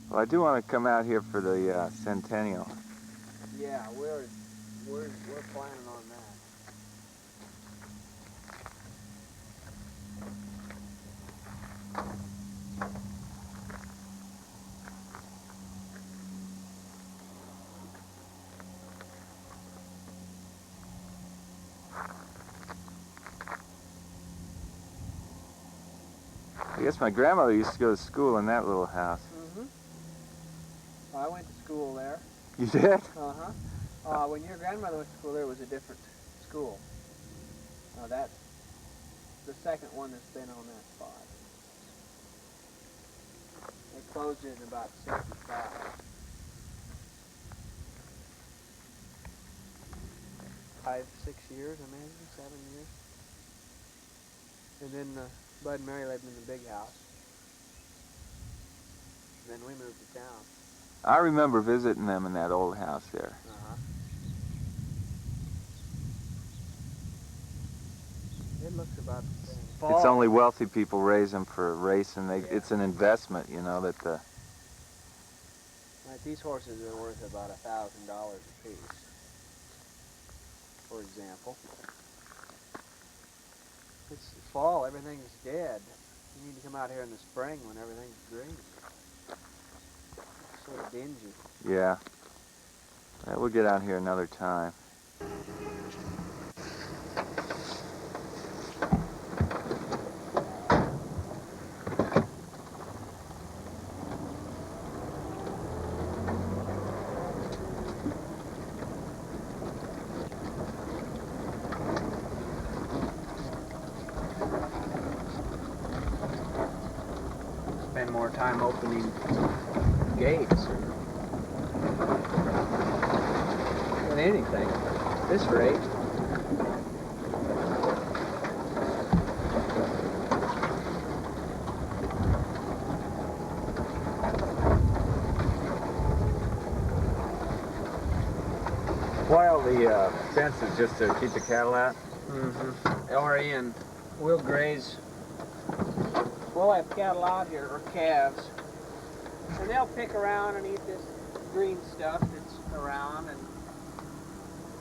Well, I do want to come out here for the centennial. Yeah, we're planning on that. I guess my grandmother used to go to school in that little house. Mm-hmm. I went to school there. You did? Uh-huh. When your grandmother went to school, there was a different school. That's the second one that's been on that spot. They closed it in about 65. 5, 6 years, I imagine, 7 years. And then Bud and Mary lived in the big house. And then we moved to town. I remember visiting them in that old house there. Uh-huh. It looks about the same. It's only wealthy people raise them for a race, and it's an investment, you know, that the... Like these horses are worth about $1,000 a piece, for example. It's fall, everything's dead. You need to come out here in the spring when everything's green. It's sort of dingy. Yeah. We'll get out here another time. Spend more time opening gates than anything at this rate. While the fence is just to keep the cattle out? Mm-hmm. Or in. We'll graze. We'll have cattle out here, or calves, and they'll pick around and eat this green stuff that's around,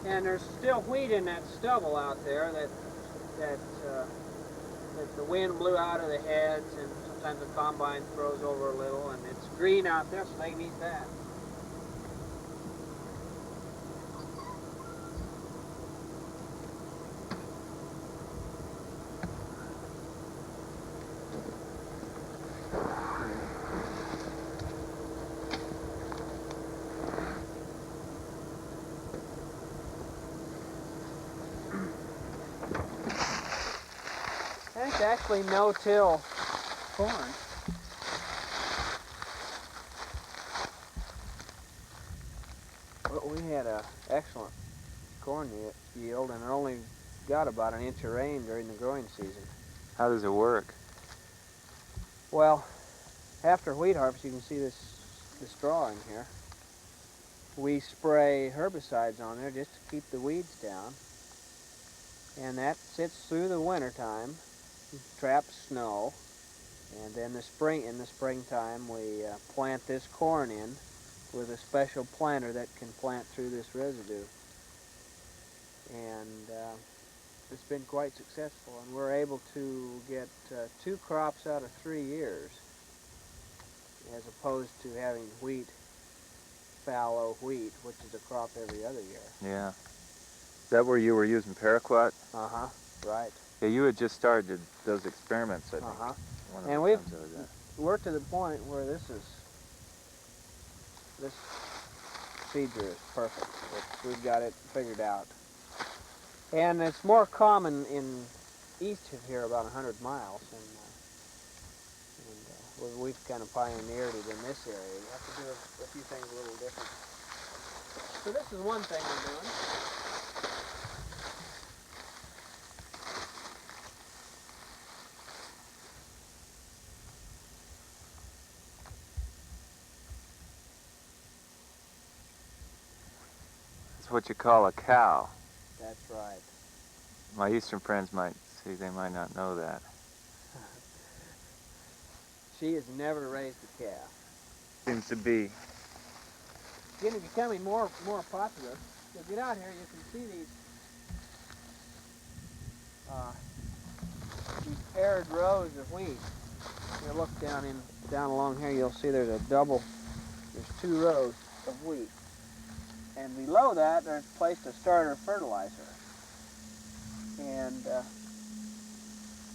and there's still wheat in that stubble out there that the wind blew out of the heads, and sometimes the combine throws over a little, and it's green out there, so they can eat that. It's actually no-till corn. Well, we had an excellent corn yield, and it only got about an inch of rain during the growing season. How does it work? Well, after wheat harvest, you can see the straw in here. We spray herbicides on there just to keep the weeds down, and that sits through the winter time, traps snow, and then in the springtime we plant this corn in with a special planter that can plant through this residue, and it's been quite successful, and we're able to get 2 crops out of 3 years, as opposed to having fallow wheat, which is a crop every other year. Yeah. Is that where you were using paraquat? Uh-huh, right. Yeah, you had just started those experiments, I think. Uh-huh. One of And the we've times I was at. we're to the point where this procedure is perfect. We've got it figured out. And it's more common in east of here, about 100 miles, and we've kind of pioneered it in this area. You have to do a few things a little different. So this is one thing we're doing. It's what you call a cow. That's right. My eastern friends might see, they might not know that. She has never raised a calf. Seems to be. Becoming more popular. So get out here, you can see these paired rows of wheat. You look down along here, you'll see there's two rows of wheat. And below that, there's placed a starter fertilizer. And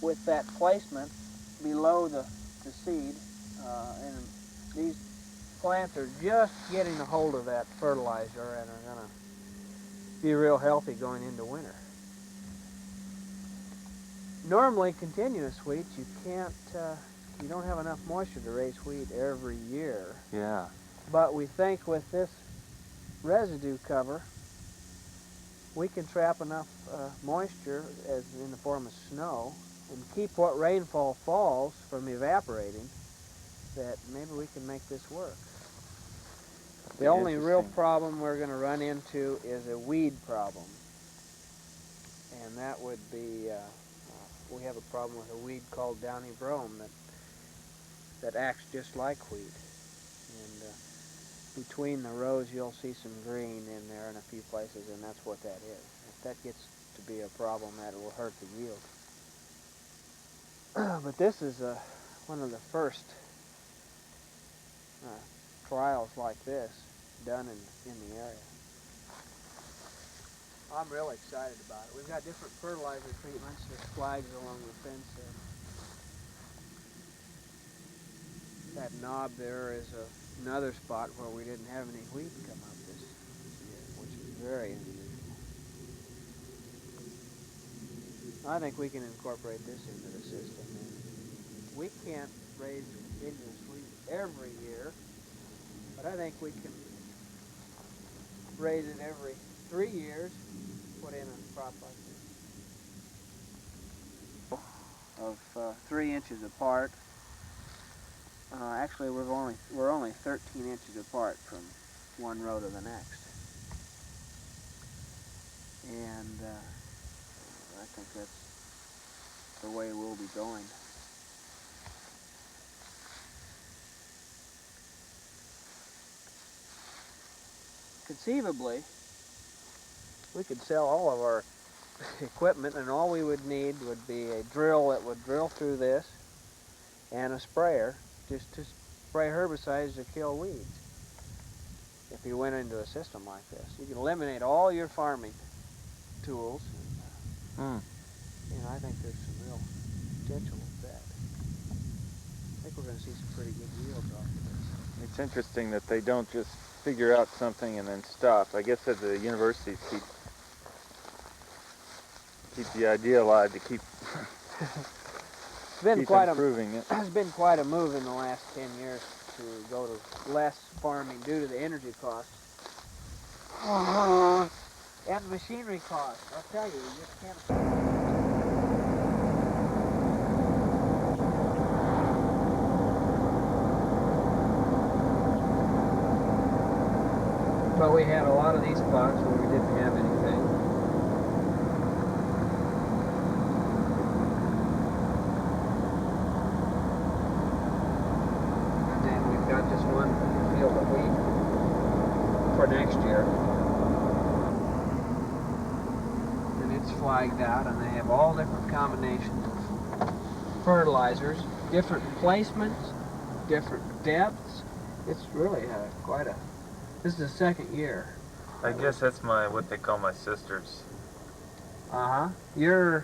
with that placement below the seed, and these plants are just getting a hold of that fertilizer and are going to be real healthy going into winter. Normally, continuous wheat, you don't have enough moisture to raise wheat every year. Yeah. But we think with this residue cover, we can trap enough moisture as in the form of snow and keep what rainfall falls from evaporating, that maybe we can make this work. The only real problem we're going to run into is a weed problem. And that would be, we have a problem with a weed called downy brome that acts just like wheat. And between the rows you'll see some green in there in a few places, and that's what that is. If that gets to be a problem, that will hurt the yield. But this is one of the first trials like this done in the area. I'm real excited about it. We've got different fertilizer treatments. There's flags along the fence there. That knob there is another spot where we didn't have any wheat come up this year, which is very unusual. I think we can incorporate this into the system. And we can't raise continuous wheat every year, but I think we can raise it every 3 years, put in a crop like this. Of 3 inches apart. Actually, we're only 13 inches apart from one row to the next, and I think that's the way we'll be going. Conceivably, we could sell all of our equipment, and all we would need would be a drill that would drill through this and a sprayer just to spray herbicides to kill weeds. If you went into a system like this, you can eliminate all your farming tools. And I think there's some real potential with that. I think we're going to see some pretty good yields off of this. It's interesting that they don't just figure out something and then stop. I guess that the universities keep the idea alive to keep improving it. It's been quite a move in the last 10 years to go to less farming due to the energy costs. And machinery costs. I'll tell you, you just can't afford it. But we had a lot of these spots where we didn't have anything. And then we've got this one field of wheat for next year. And it's flagged out, and they have all different combinations of fertilizers, different placements, different depths. It's really quite a... This is the second year. I guess that's what they call my sisters. Your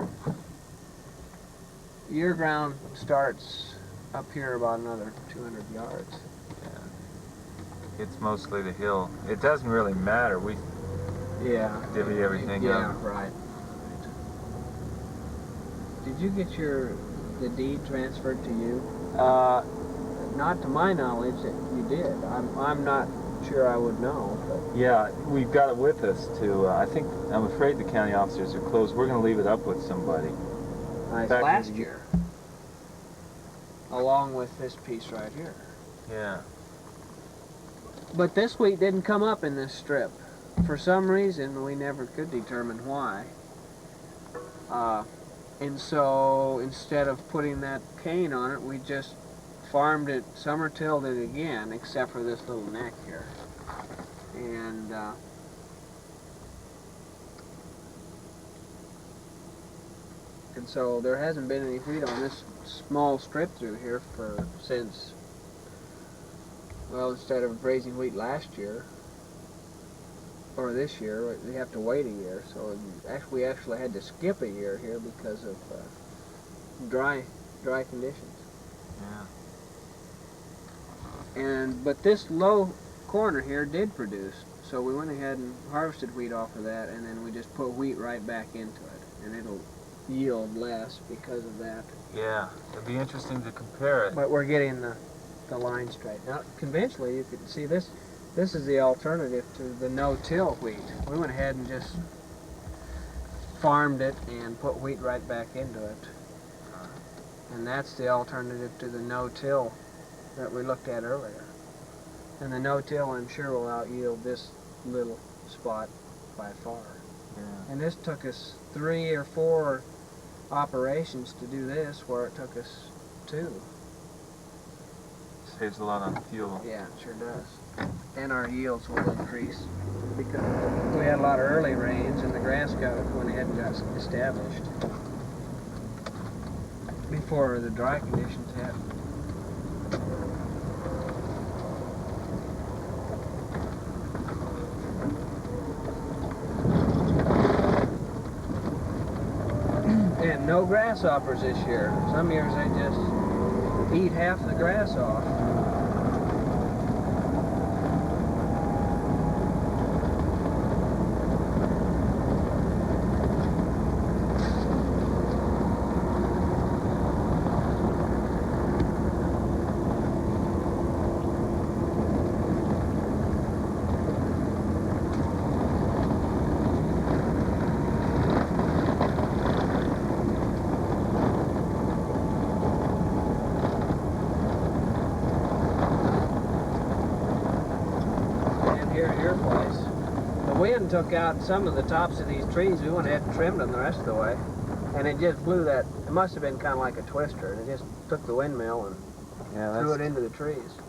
ground starts up here about another 200 yards. Yeah. It's mostly the hill. It doesn't really matter. We divvy everything up. Yeah, right. Did you get the deed transferred to you? Not to my knowledge that you did. I'm not sure I would know. But. Yeah, we've got it with us to, I'm afraid the county officers are closed. We're going to leave it up with somebody. Last year. Along with this piece right here. Yeah. But this wheat didn't come up in this strip. For some reason, we never could determine why. And so, instead of putting that cane on it, we just farmed it, summer tilled it again, except for this little neck here. And so there hasn't been any wheat on this small strip through here since, well, instead of raising wheat last year, or this year, we have to wait a year. So we actually had to skip a year here because of dry conditions. Yeah. But this low corner here did produce, so we went ahead and harvested wheat off of that, and then we just put wheat right back into it, and it'll yield less because of that. Yeah, it'd be interesting to compare it. But we're getting the line straight. Now, conventionally, you can see this is the alternative to the no-till wheat. We went ahead and just farmed it and put wheat right back into it. And that's the alternative to the no-till that we looked at earlier. And the no-till, I'm sure, will out-yield this little spot by far. Yeah. And this took us 3 or 4 operations to do this, where it took us 2. Saves a lot on fuel. Yeah, it sure does. And our yields will increase because we had a lot of early rains and the grass went ahead and got established before the dry conditions hit. And no grasshoppers this year. Some years they just eat half the grass off. Took out some of the tops of these trees. We went ahead and trimmed them the rest of the way, and it just blew that. It must have been kind of like a twister, and it just took the windmill and threw it into the trees.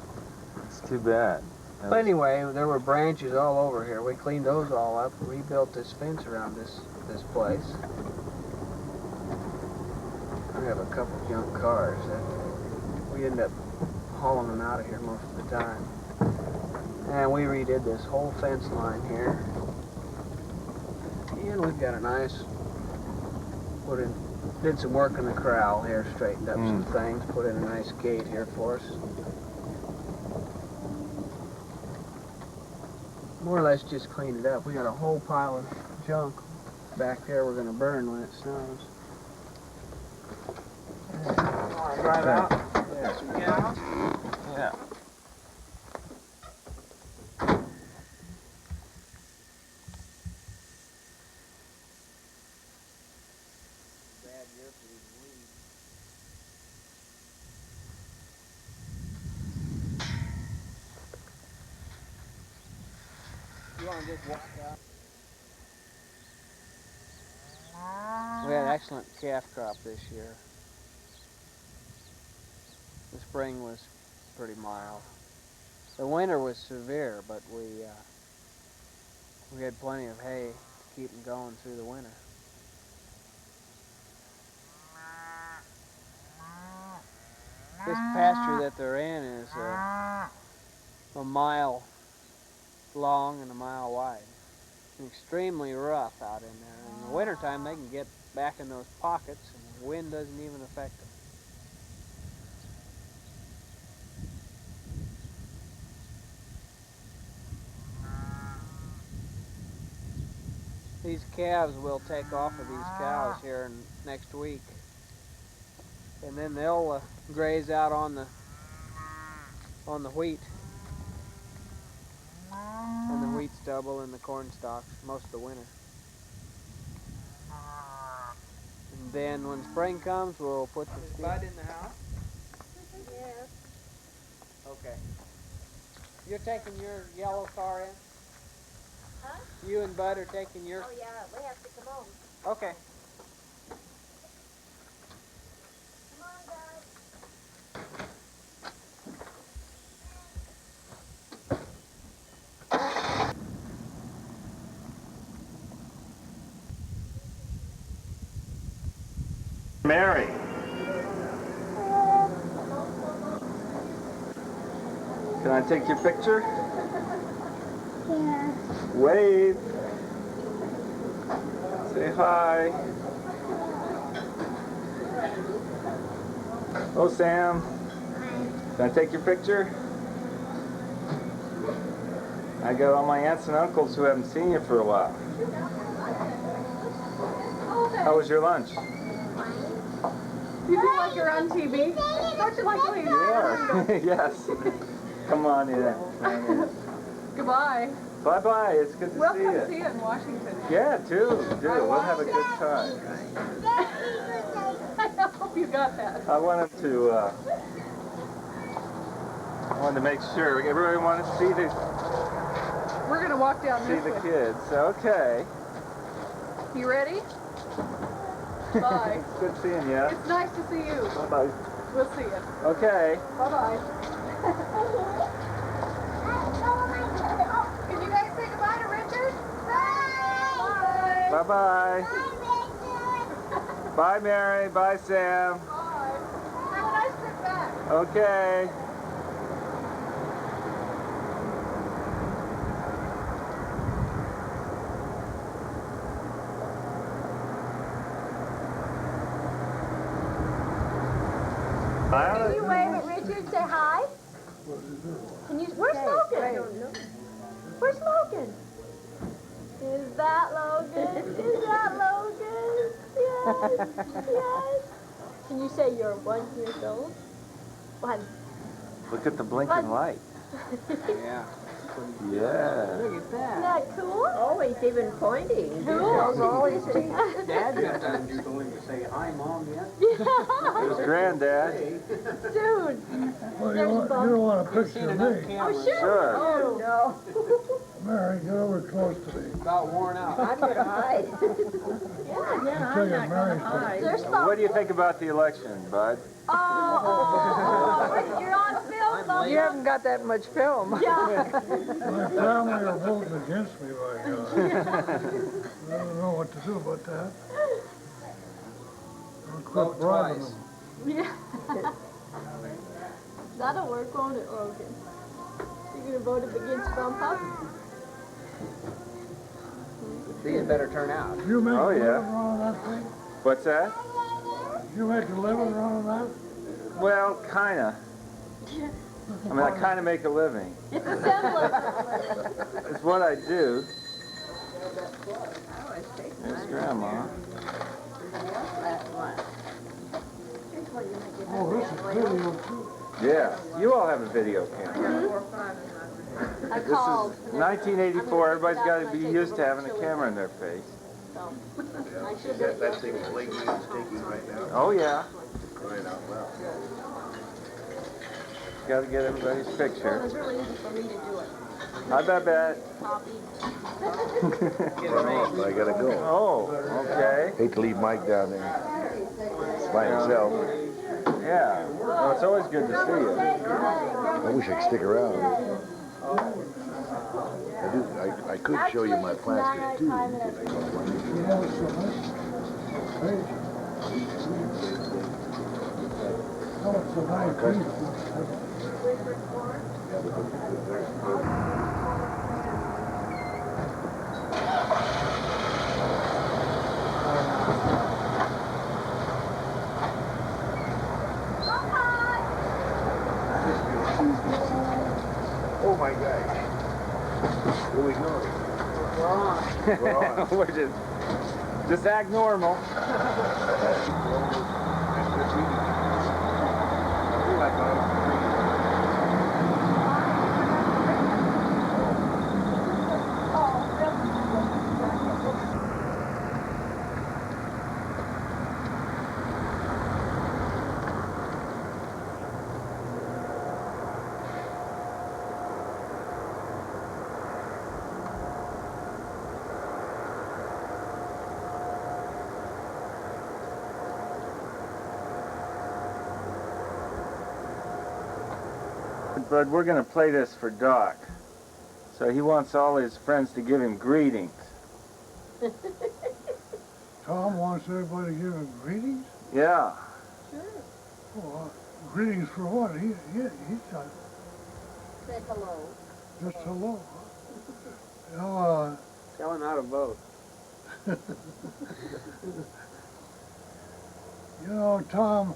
It's too bad. But anyway, there were branches all over here. We cleaned those all up, rebuilt this fence around this place. We have a couple junk cars that we end up hauling them out of here most of the time. And we redid this whole fence line here. And we've got a nice, did some work in the corral here, straightened up some things, put in a nice gate here for us. More or less just cleaned it up. We got a whole pile of junk back there we're going to burn when it snows. Want to drive out? Yeah. Some cows? Yeah. You want to just walk out? We had excellent calf crop this year. The spring was pretty mild. The winter was severe, but we had plenty of hay to keep them going through the winter. This pasture that they're in is a mile long and a mile wide. It's extremely rough out in there. In the wintertime, they can get back in those pockets and the wind doesn't even affect them. These calves will take off of these cows here next week. And then they'll graze out on the wheat. And the wheat stubble and the corn stalks most of the winter. And then when spring comes, we'll put the... Is Bud in the house? Yes. Okay. You're taking your yellow car in? Huh? You and Bud are taking your... Oh, yeah, we have to come on. Okay. Come on, guys. Mary. Can I take your picture? Yeah. Wave. Say hi. Oh, Sam. Can I take your picture? I got all my aunts and uncles who haven't seen you for a while. How was your lunch? You feel like you're on TV? Don't you like to You are. Yes. Come on in. Goodbye. Bye-bye. It's good to We'll see come you. see you in Washington. Yeah, do. We'll have a good time. I hope you got that. I wanted to make sure. Everybody wanted to see We're going to walk down this the way. kids. Okay. You ready? Bye. Good seeing you. It's nice to see you. Bye-bye. We'll see you. Okay. Bye-bye. Can you guys say goodbye to Richard? Bye. Bye-bye. Bye, Mary. Bye, Sam. Bye. Have a nice trip back. Okay. Can you wave at Richard? Say hi. Can you? We're smoking. I don't know. We're smoking. Is that Logan? Is that Logan? Yes. Yes. Can you say you're 1 year old? 1. Look at the blinking light. Yeah. Yeah. Look at Isn't that. that cool? Oh, he's even pointing. Cool. Always Dad got time you told him to say hi, Mom, yet? There's Granddad. Dude. Well, you don't want a Seen picture of enough me. cameras. Sure. Oh, no. Mary, get over close to me. About worn out. I'm going to hide. Yeah, I'm not going to hide. There's What do you think about the election, Bud? Oh, you're on film, Bubba. You haven't got that much film. Yeah. My family are voting against me right now. I don't know what to do about that. I'll quit Vote bribing twice. them. Yeah. That'll work, won't it, Logan? You gonna vote against Grandpa? See, it better turn out. You make Oh, a yeah. living running that thing? What's that? You make a living running that? Well, kinda. I mean, I kinda make a living. It's a semblance. It's what I do. There's Grandma. Oh, this is video too. Yeah. You all have a video camera. I This called. is 1984. Everybody's got to be used to having a camera in their face. So, I should have. That thing blinking and stinking right now. Oh, yeah. Crying out loud. Got to get everybody's Well, picture. it's really easy for me to do it. Hi, Babette. Copy. Well, I gotta go. Oh, okay. Hate to leave Mike down there by himself. Yeah. Well, it's always good to see you. I wish I could stick around. I could show you my plastic too. If I could find it. You know, so much. Hey. Oh, it's a nice piece. Oh my gosh. Here we go. We're on. We're just act normal. But we're going to play this for Doc. So he wants all his friends to give him greetings. Tom wants everybody to give him greetings? Yeah. Oh, greetings for what? He's not Say hello. just hello. Tell him how to vote. You know, Tom,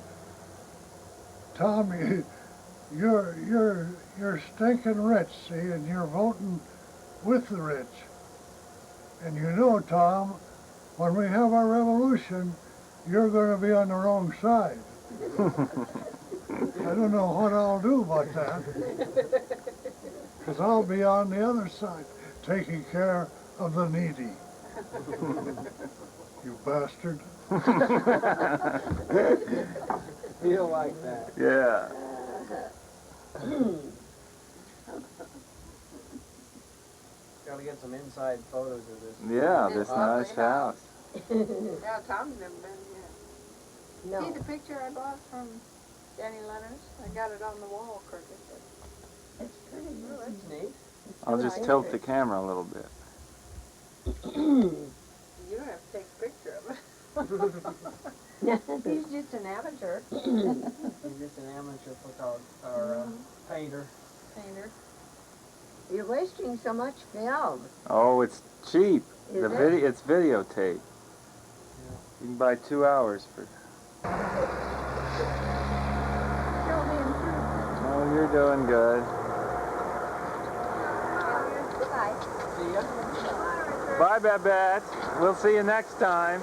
you're stinking rich, see, and you're voting with the rich. And you know, Tom, when we have our revolution, you're going to be on the wrong side. I don't know what I'll do about that, because I'll be on the other side, taking care of the needy. You bastard. Feel like that. Yeah. Gotta get some inside photos of this. Yeah, this nice house. Yeah, Tom's never been here. No. See the picture I bought from Danny Leonard's? I got it on the wall, crooked. It's pretty Oh, nice. that's neat. I'll just tilt the camera a little bit. You don't have to take a picture of it. He's just an amateur. He's just an amateur photographer, or painter. Painter. You're wasting so much film. Oh, it's cheap. Is it? It's videotape. You can buy 2 hours for. Oh, you're doing good. Bye. See ya. Bye, Babette. We'll see you next time.